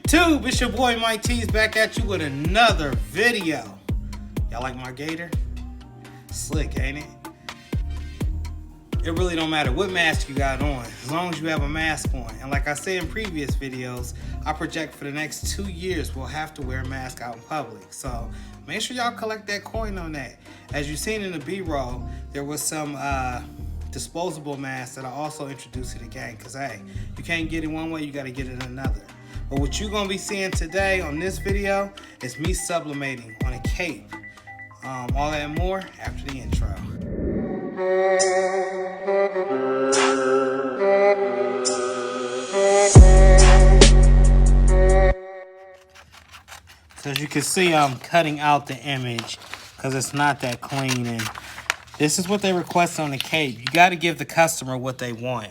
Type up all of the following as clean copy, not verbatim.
YouTube, it's your boy Mike T's back at you with another video. Y'all like my gator? Slick, ain't it? It really don't matter what mask you got on, as long as you have a mask on. And like I said in previous videos, I project for the next 2 years we'll have to wear a mask out in public. So make sure y'all collect that coin on that. As you've seen in the B-roll, there was some disposable masks that I also introduced to the gang. Cause hey, you can't get it one way, you gotta get it another. But what you're gonna be seeing today on this video is me sublimating on a cape. All that and more after the intro. So as you can see, I'm cutting out the image because it's not that clean, and this is what they request on the cape. You got to give the customer what they want.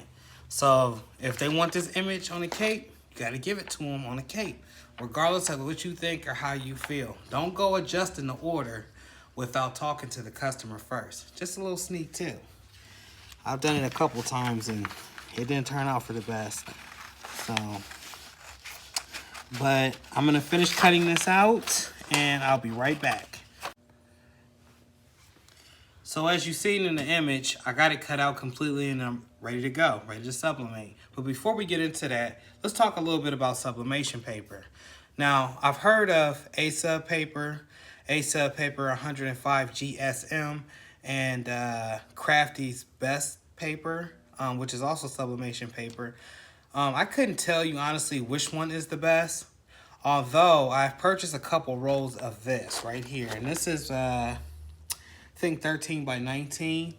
So if they want this image on the cape, you got to give it to them on the cape, regardless of what you think or how you feel. Don't go adjusting the order without talking to the customer first. Just a little sneak tip. I've done it a couple times and it didn't turn out for the best. So, but I'm gonna finish cutting this out and I'll be right back. So as you've seen in the image, I got it cut out completely and I'm ready to go, ready to sublimate. But before we get into that, let's talk a little bit about sublimation paper. Now, I've heard of ASUB paper, 105 GSM, and Crafty's Best paper, which is also sublimation paper. I couldn't tell you honestly which one is the best, although I've purchased a couple rolls of this right here, and this is I think 13 by 19,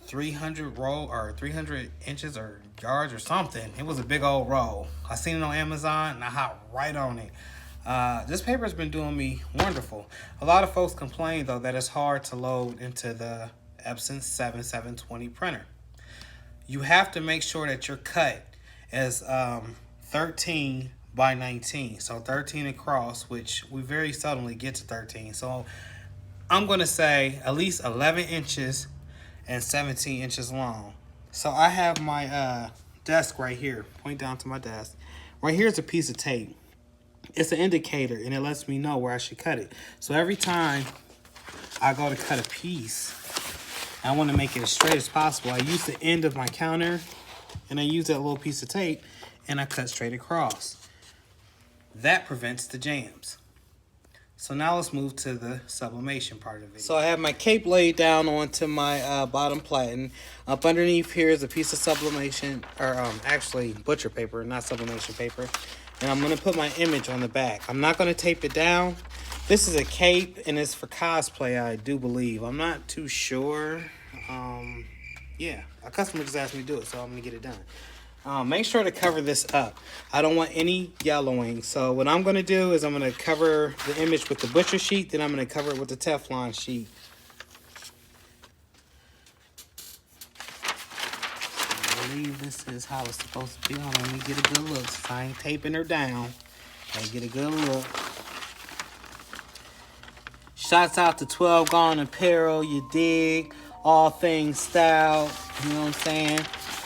300 roll or 300 inches or yards or something. It was a big old roll. I seen it on Amazon and I hopped right on it. This paper has been doing me wonderful. A lot of folks complain though that it's hard to load into the Epson 7720 printer. You have to make sure that your cut is 13 by 19, so 13 across, which we very seldomly get to 13. So I'm gonna say at least 11 inches and 17 inches long. So I have my desk right here. Point down to my desk. Right here is a piece of tape. It's an indicator and it lets me know where I should cut it. So every time I go to cut a piece, I want to make it as straight as possible. I use the end of my counter and I use that little piece of tape and I cut straight across. That prevents the jams. So now let's move to the sublimation part of the video. So I have my cape laid down onto my bottom platen. Up underneath here is a piece of sublimation, or actually butcher paper, not sublimation paper. And I'm gonna put my image on the back. I'm not gonna tape it down. This is a cape and it's for cosplay, I do believe. I'm not too sure. Yeah, a customer just asked me to do it, so I'm gonna get it done. Make sure to cover this up. I don't want any yellowing. So what I'm gonna do is I'm gonna cover the image with the butcher sheet, then I'm gonna cover it with the Teflon sheet. I believe this is how it's supposed to be. Hold on, let me get a good look. So I ain't taping her down. I get a good look. Shouts out to 12 Gone Apparel, you dig? All things style, you know what I'm saying?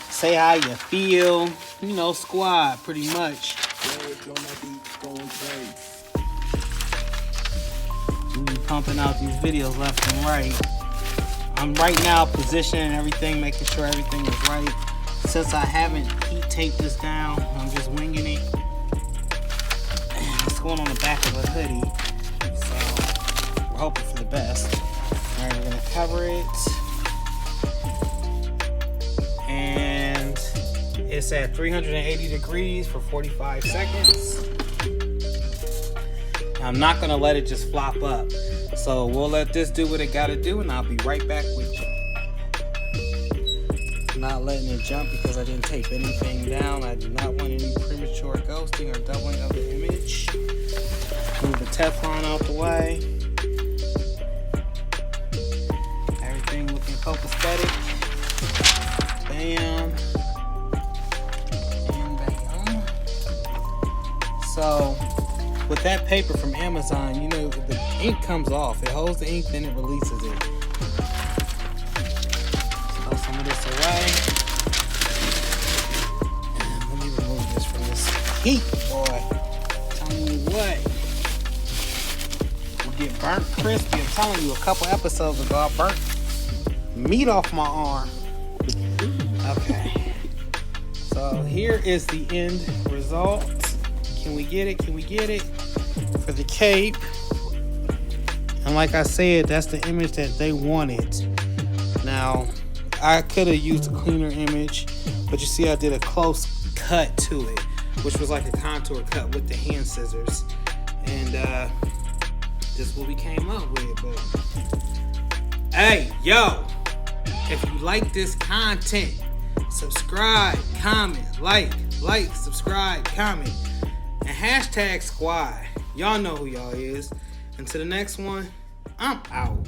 Say how you feel, you know, squad, pretty much. We be pumping out these videos left and right. I'm right now positioning everything, making sure everything is right. Since I haven't heat taped this down, I'm just winging it. It's going on the back of a hoodie, so we're hoping for the best. All right, we're gonna cover it. And it's at 380 degrees for 45 seconds. I'm not gonna let it just flop up. So we'll let this do what it gotta do and I'll be right back with you. Not letting it jump because I didn't tape anything down. I do not want any premature ghosting or doubling of the image. Move the Teflon out the way. Everything looking copacetic. Bam. And bam. So, with that paper from Amazon, you know, the ink comes off. It holds the ink, then it releases it. Throw some of this away. Let me remove this from this heat, boy. telling you what. Will get burnt crispy. I'm telling you, a couple episodes ago, I burnt meat off my arm. Okay. So here is the end result. Can we get it? Can we get it? For the cape. And like I said, that's the image that they wanted. Now, I could have used a cleaner image, but you see I did a close cut to it, which was like a contour cut with the hand scissors. And this is what we came up with. But hey, yo, if you like this content, subscribe, comment, like, subscribe, comment, and hashtag squad. Y'all know who y'all is. Until the next one, I'm out.